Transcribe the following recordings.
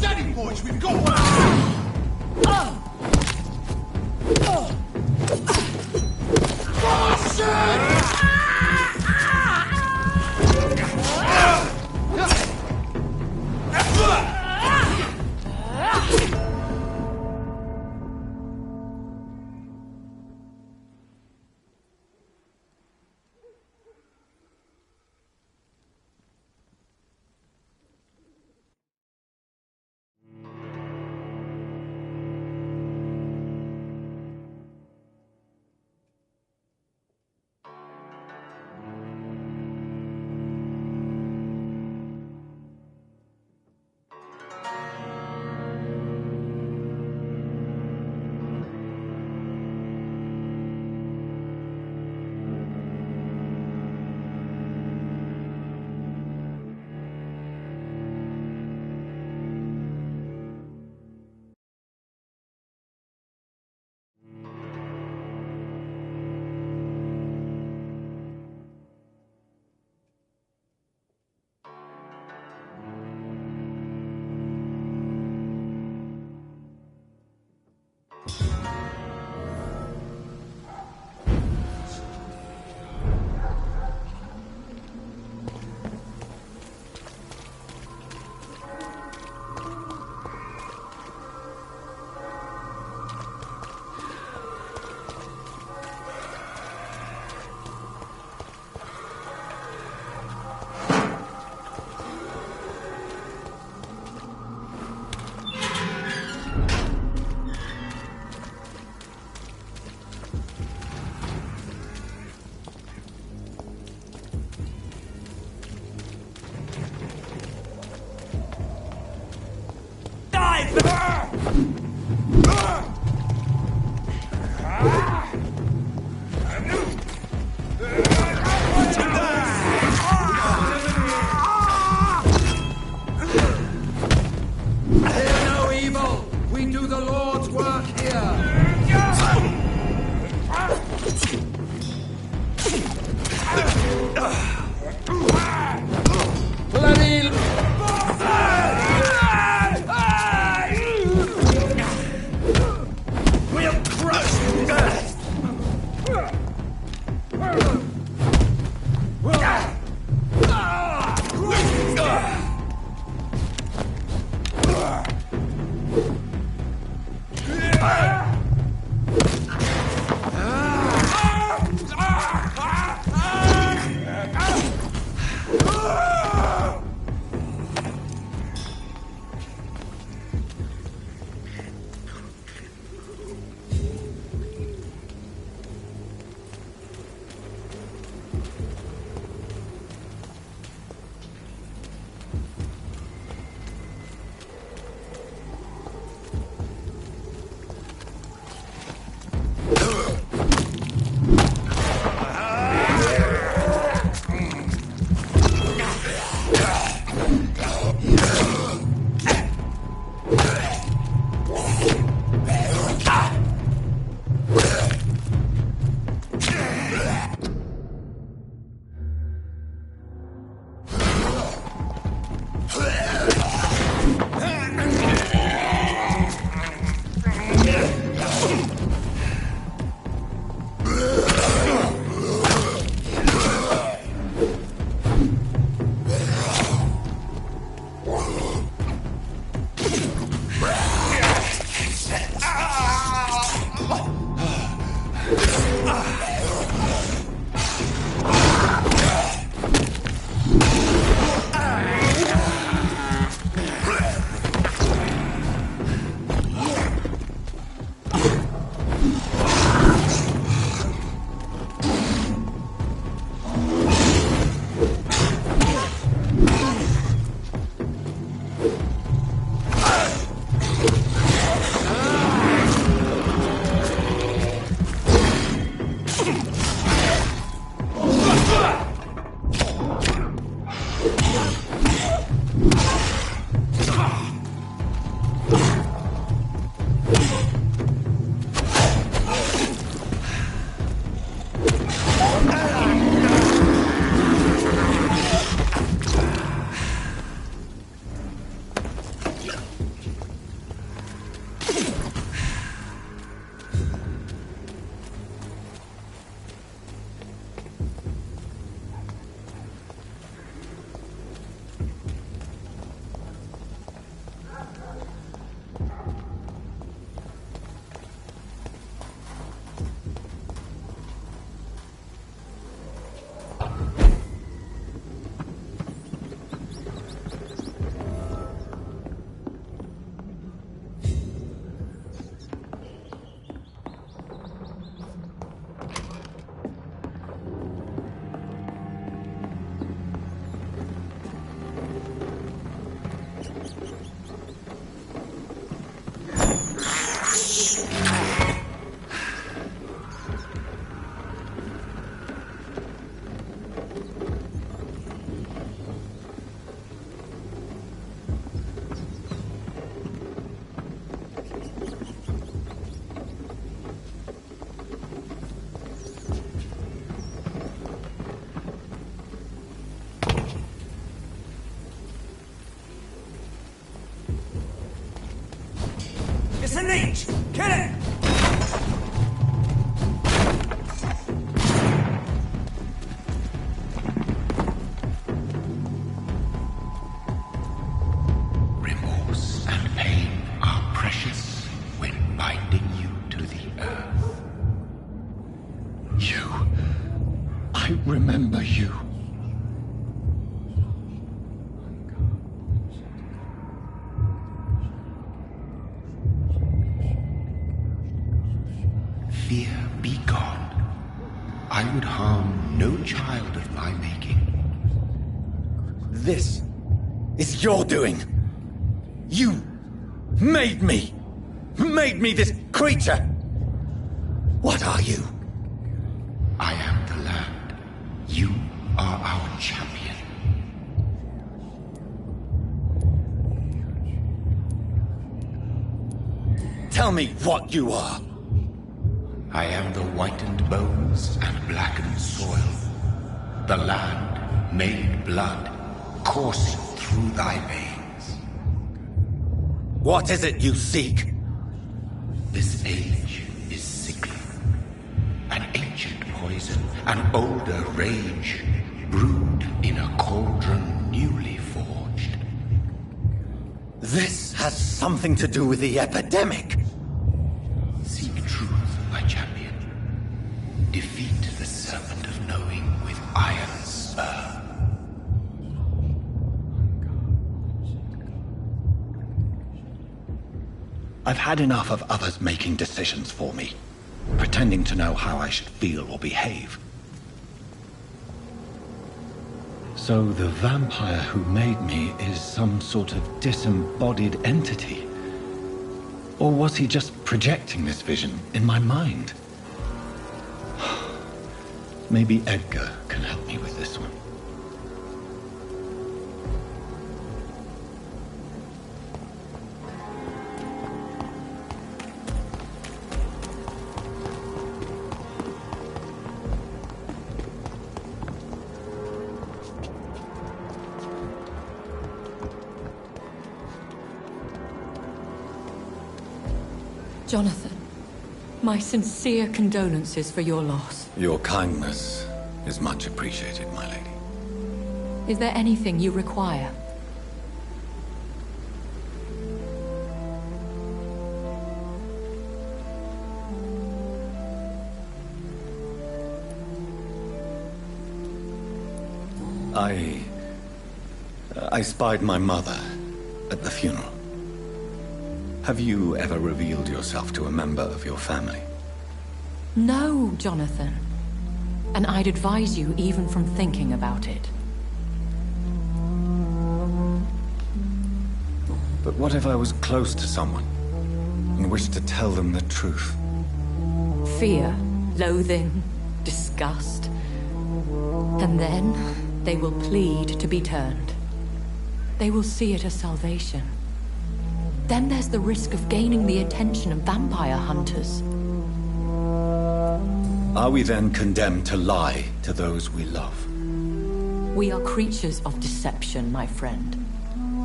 Steady, boys, we've got one! It's a leech! Kill it! Remorse and pain are precious when binding you to the earth. You. I remember you. Fear be gone. I would harm no child of my making. This is your doing. You made me. Made me this creature. What are you? I am the land. You are our champion. Tell me what you are. I am the whitened bones and blackened soil. The land made blood coursing through thy veins. What is it you seek? This age is sickly. An ancient poison, an older rage, brewed in a cauldron newly forged. This has something to do with the epidemic. Seek truth, my champion. Defeat the serpent of knowing with iron spur. I've had enough of others making decisions for me, pretending to know how I should feel or behave. So the vampire who made me is some sort of disembodied entity? Or was he just projecting this vision in my mind? Maybe Edgar can help me with this one. Jonathan, my sincere condolences for your loss. Your kindness is much appreciated, my lady. Is there anything you require? I spied my mother at the funeral. Have you ever revealed yourself to a member of your family? No, Jonathan. And I'd advise you even from thinking about it. But what if I was close to someone and wished to tell them the truth? Fear, loathing, disgust. And then they will plead to be turned. They will see it as salvation. Then there's the risk of gaining the attention of vampire hunters. Are we then condemned to lie to those we love? We are creatures of deception, my friend.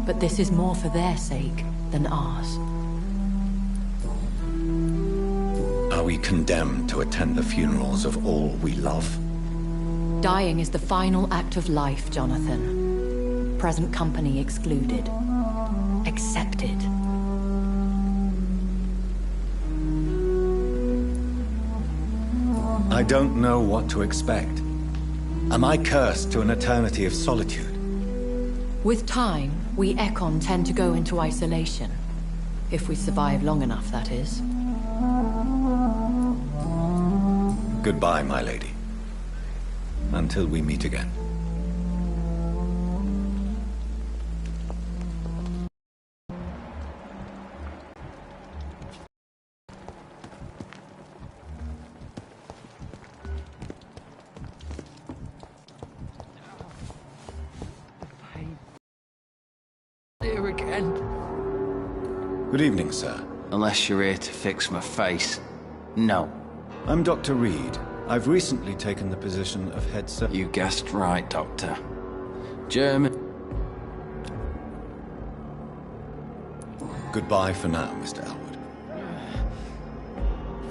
But this is more for their sake than ours. Are we condemned to attend the funerals of all we love? Dying is the final act of life, Jonathan. Present company excluded. Accepted. I don't know what to expect. Am I cursed to an eternity of solitude? With time, we Ekon tend to go into isolation. If we survive long enough, that is. Goodbye, my lady. Until we meet again. Here again. Good evening, sir. Unless you're here to fix my face. No. I'm Dr. Reed. I've recently taken the position of head sir. You guessed right, Doctor. German. Goodbye for now, Mr. Elwood.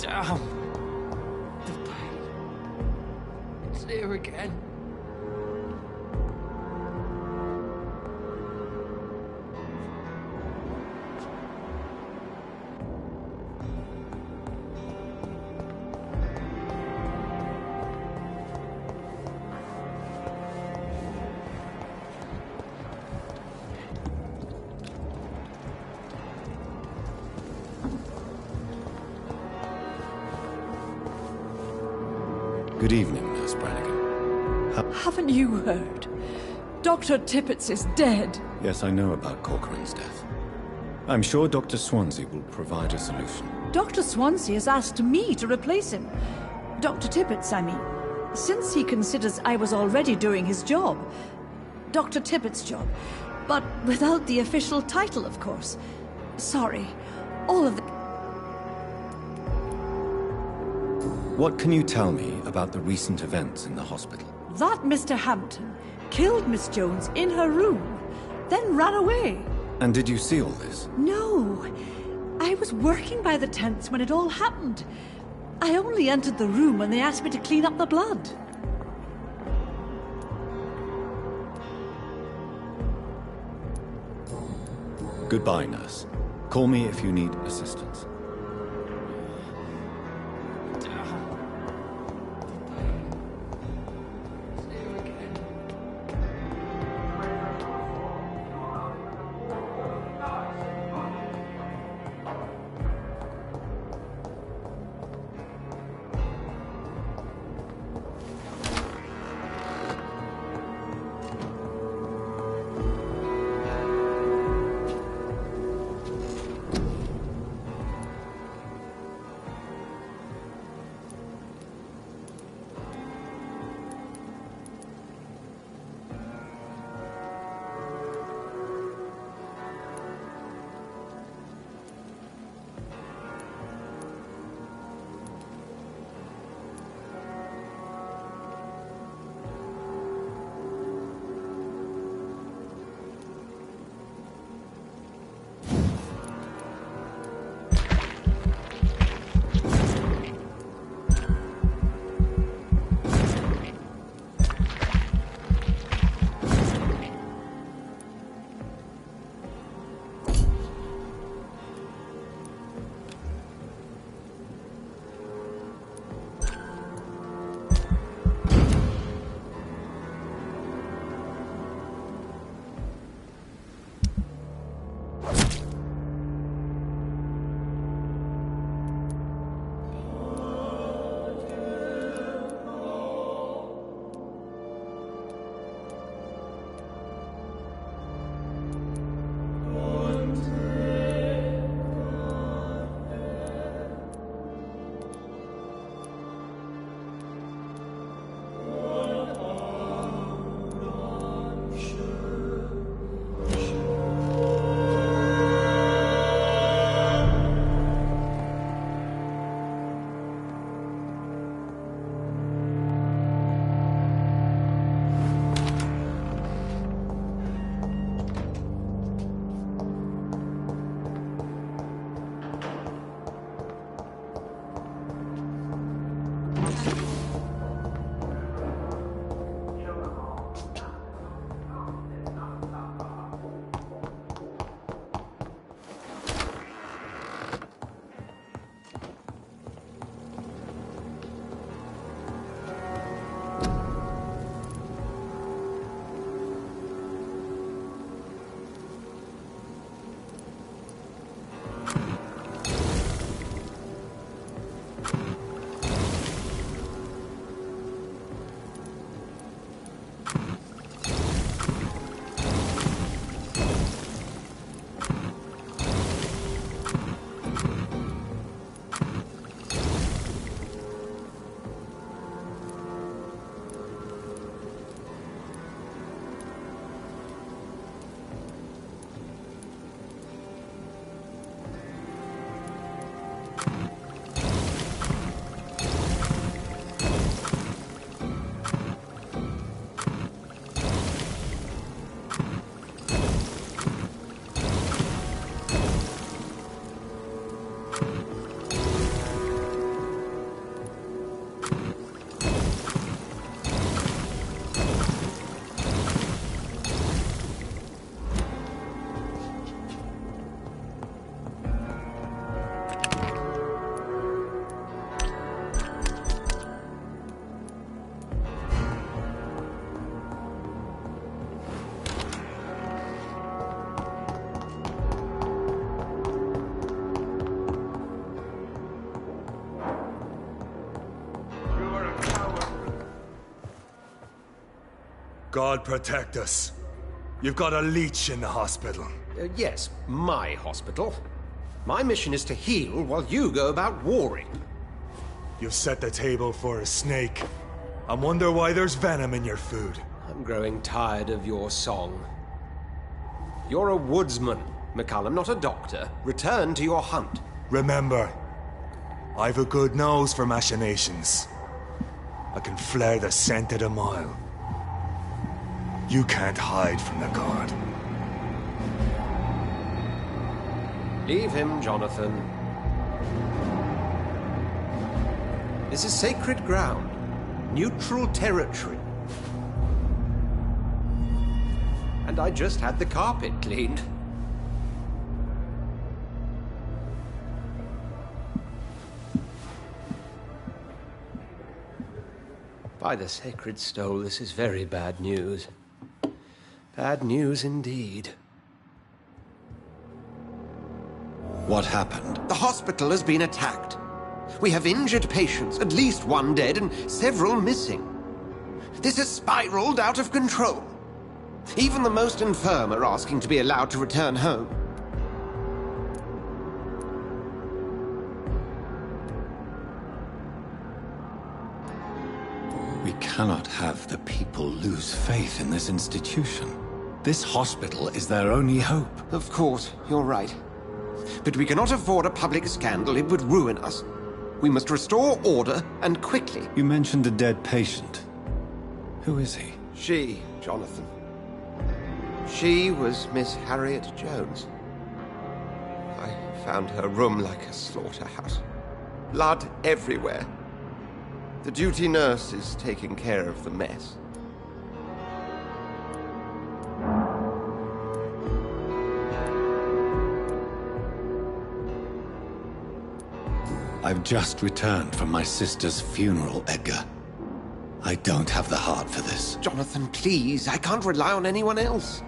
Damn. The pain. It's here again. Good evening, Nurse Brannigan. Haven't you heard? Dr. Tippett is dead. Yes, I know about Corcoran's death. I'm sure Dr. Swansea will provide a solution. Dr. Swansea has asked me to replace him. Dr. Tippett, I mean. Since he considers I was already doing his job. Dr. Tippett's job. But without the official title, of course. Sorry. All of the... What can you tell me about the recent events in the hospital? That Mr. Hampton killed Miss Jones in her room, then ran away. And did you see all this? No. I was working by the tents when it all happened. I only entered the room when they asked me to clean up the blood. Goodbye, nurse. Call me if you need assistance. God protect us. You've got a leech in the hospital. Yes, my hospital. My mission is to heal while you go about warring. You've set the table for a snake. I wonder why there's venom in your food. I'm growing tired of your song. You're a woodsman, McCullum, not a doctor. Return to your hunt. Remember, I've a good nose for machinations. I can flare the scent at a mile. You can't hide from the God. Leave him, Jonathan. This is sacred ground. Neutral territory. And I just had the carpet cleaned. By the sacred stole, this is very bad news. Bad news indeed. What happened? The hospital has been attacked. We have injured patients, at least one dead and several missing. This has spiraled out of control. Even the most infirm are asking to be allowed to return home. We cannot have the people lose faith in this institution. This hospital is their only hope. Of course, you're right. But we cannot afford a public scandal. It would ruin us. We must restore order, and quickly. You mentioned a dead patient. Who is he? She, Jonathan. She was Miss Harriet Jones. I found her room like a slaughterhouse. Blood everywhere. The duty nurse is taking care of the mess. I've just returned from my sister's funeral, Edgar. I don't have the heart for this. Jonathan, please, I can't rely on anyone else.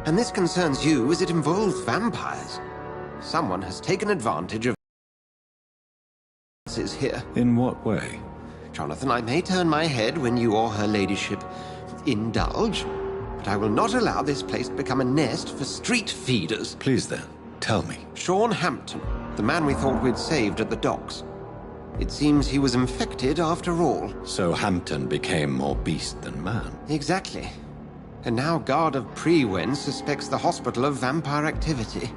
And this concerns you as it involves vampires. Someone has taken advantage of is here. In what way? Jonathan, I may turn my head when you or her ladyship indulge, but I will not allow this place to become a nest for street feeders. Please then, tell me. Sean Hampton, the man we thought we'd saved at the docks. It seems he was infected after all. So Hampton became more beast than man. Exactly. And now Guard of Prewen suspects the hospital of vampire activity.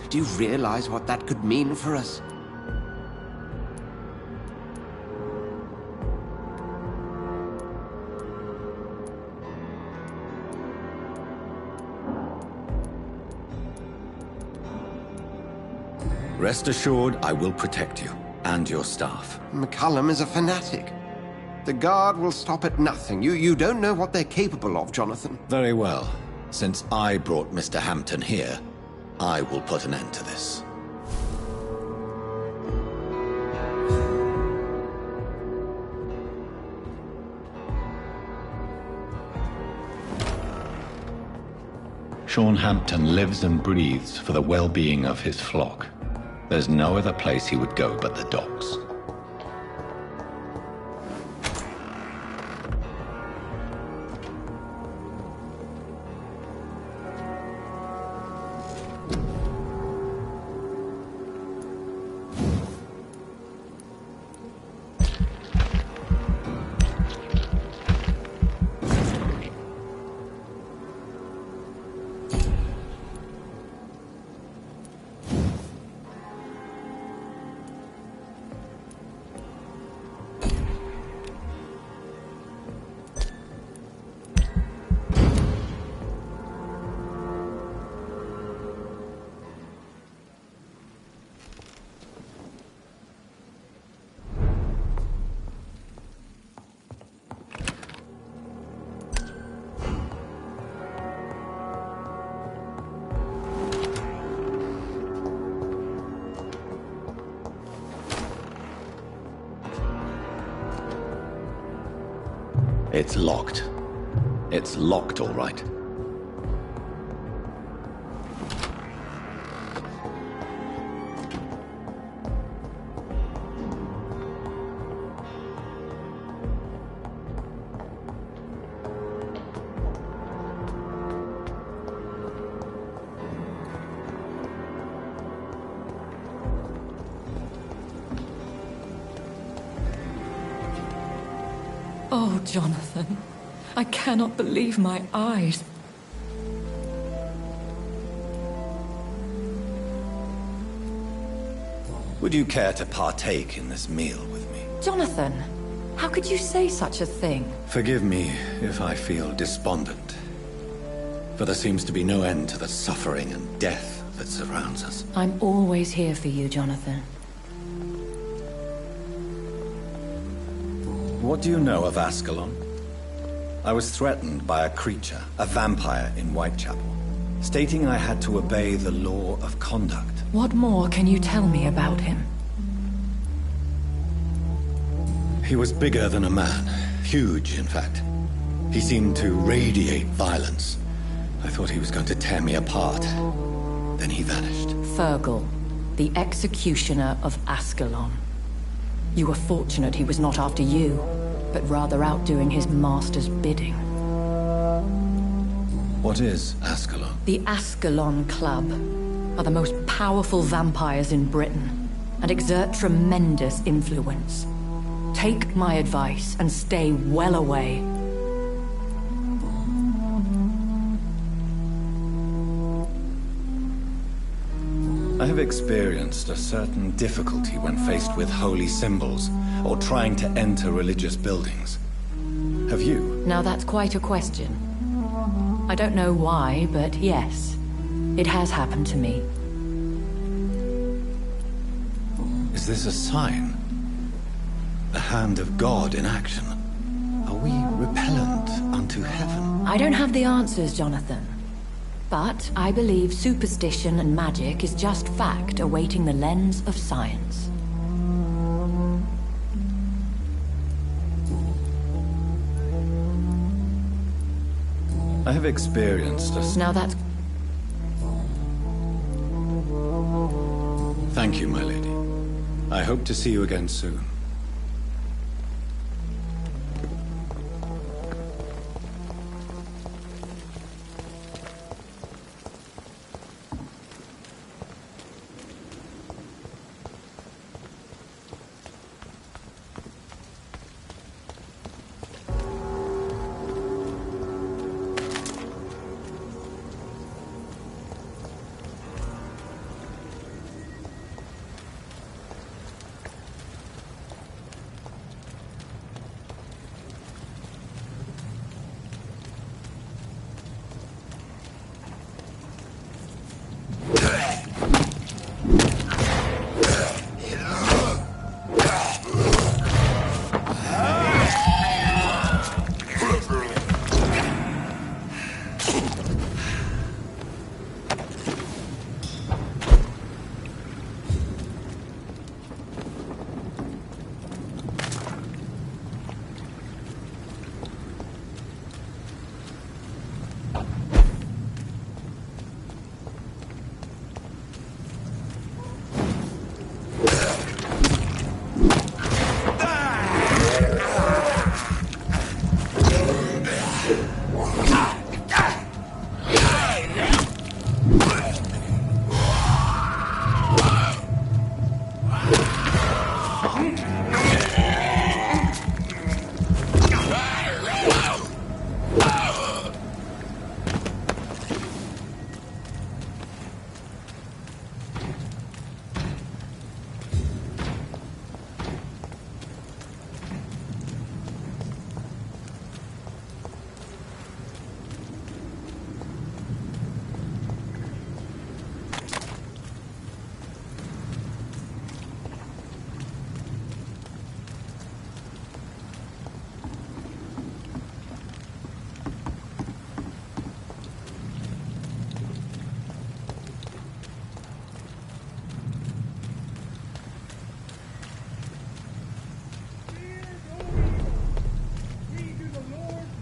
Do you realize what that could mean for us? Rest assured, I will protect you and your staff. McCullum is a fanatic. The Guard will stop at nothing. You don't know what they're capable of, Jonathan. Very well. Since I brought Mr. Hampton here, I will put an end to this. Sean Hampton lives and breathes for the well-being of his flock. There's no other place he would go but the docks. It's locked. It's locked, all right. Oh, Jonathan. I cannot believe my eyes. Would you care to partake in this meal with me? Jonathan, how could you say such a thing? Forgive me if I feel despondent. For there seems to be no end to the suffering and death that surrounds us. I'm always here for you, Jonathan. What do you know of Ascalon? I was threatened by a creature, a vampire in Whitechapel, stating I had to obey the law of conduct. What more can you tell me about him? He was bigger than a man. Huge, in fact. He seemed to radiate violence. I thought he was going to tear me apart. Then he vanished. Fergal, the executioner of Ascalon. You were fortunate he was not after you, but rather out doing his master's bidding. What is Ascalon? The Ascalon Club are the most powerful vampires in Britain and exert tremendous influence. Take my advice and stay well away. I have experienced a certain difficulty when faced with holy symbols or trying to enter religious buildings. Have you? Now that's quite a question. I don't know why, but yes, it has happened to me. Is this a sign? The hand of God in action? Are we repellent unto heaven? I don't have the answers, Jonathan. But I believe superstition and magic is just fact awaiting the lens of science. I have experienced a... Now that's... Thank you, my lady. I hope to see you again soon.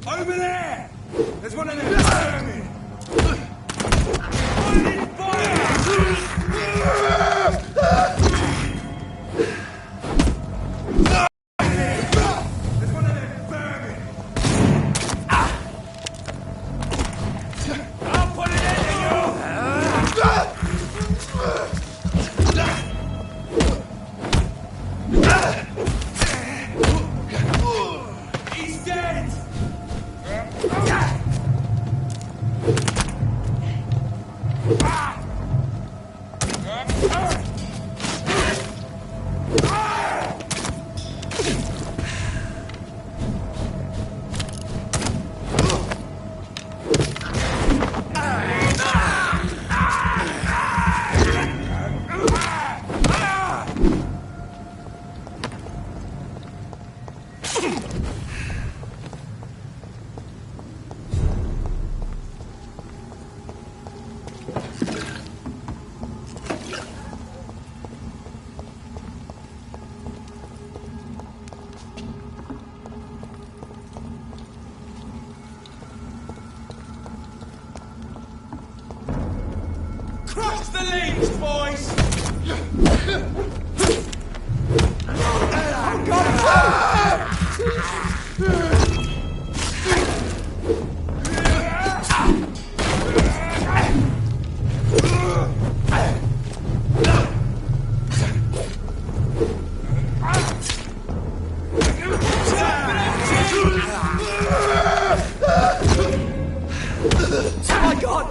Over there! There's one of them vermin! Opening fire! There's one of them vermin! I'll put it into you! He's dead! Crush the leaves, boys! Oh my God!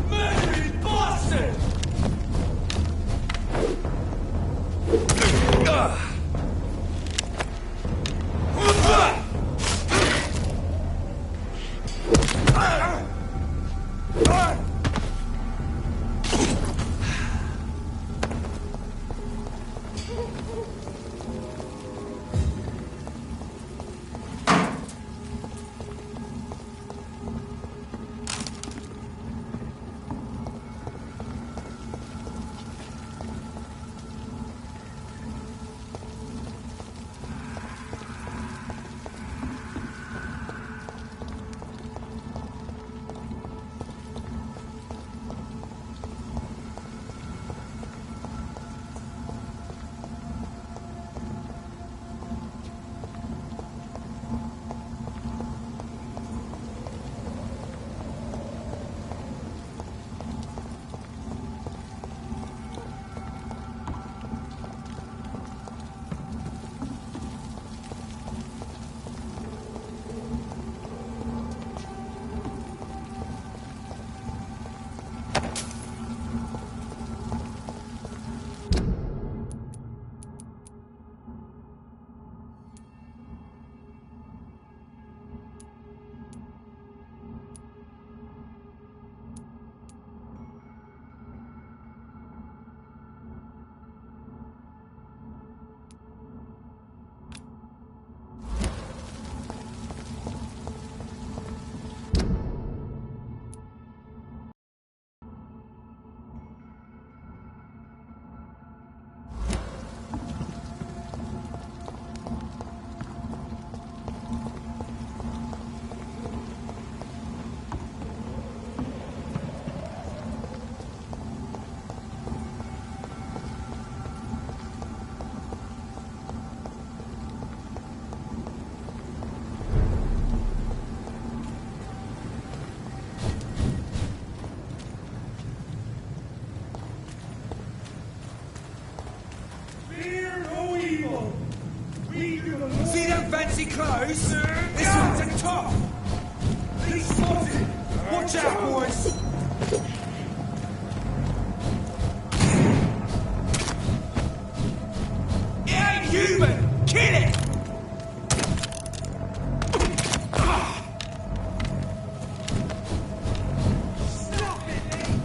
Murdering bastard! See them fancy clothes? This one's a top! He's spotted! Watch out, boys! It ain't human! Kill it! Stop it, Lee!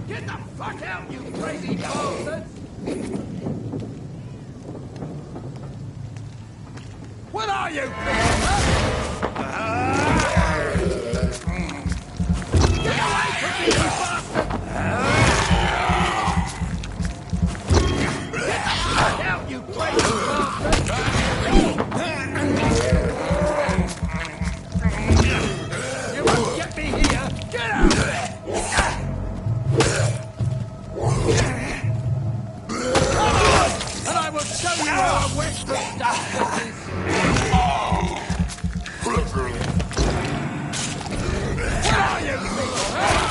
Get the fuck out, you crazy bastards! What are you? Get away from me, you bastard! Get the fuck out, you crazy bastard! You won't get me here! Get out! And I will show you how a Western does this! What are you people, huh?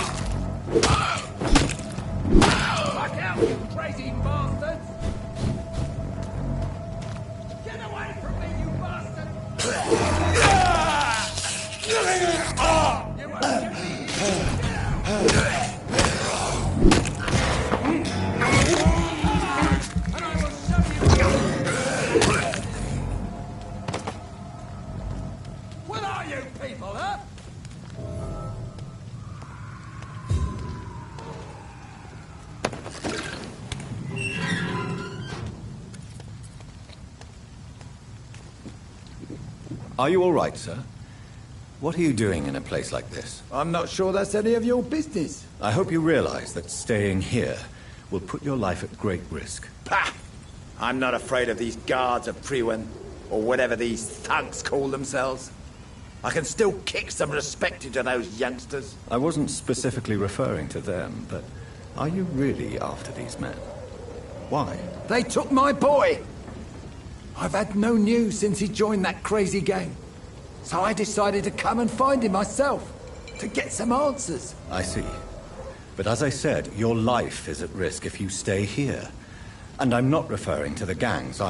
Fuck out, you crazy bastards! Get away from me, you bastard! You won't get me here! Get out! What are you people, huh? Are you all right, sir? What are you doing in a place like this? I'm not sure that's any of your business. I hope you realize that staying here will put your life at great risk. Pah! I'm not afraid of these guards of Priwen, or whatever these thugs call themselves. I can still kick some respect into those youngsters. I wasn't specifically referring to them, but are you really after these men? Why? They took my boy! I've had no news since he joined that crazy gang. So I decided to come and find him myself, to get some answers. I see. But as I said, your life is at risk if you stay here. And I'm not referring to the gangs either.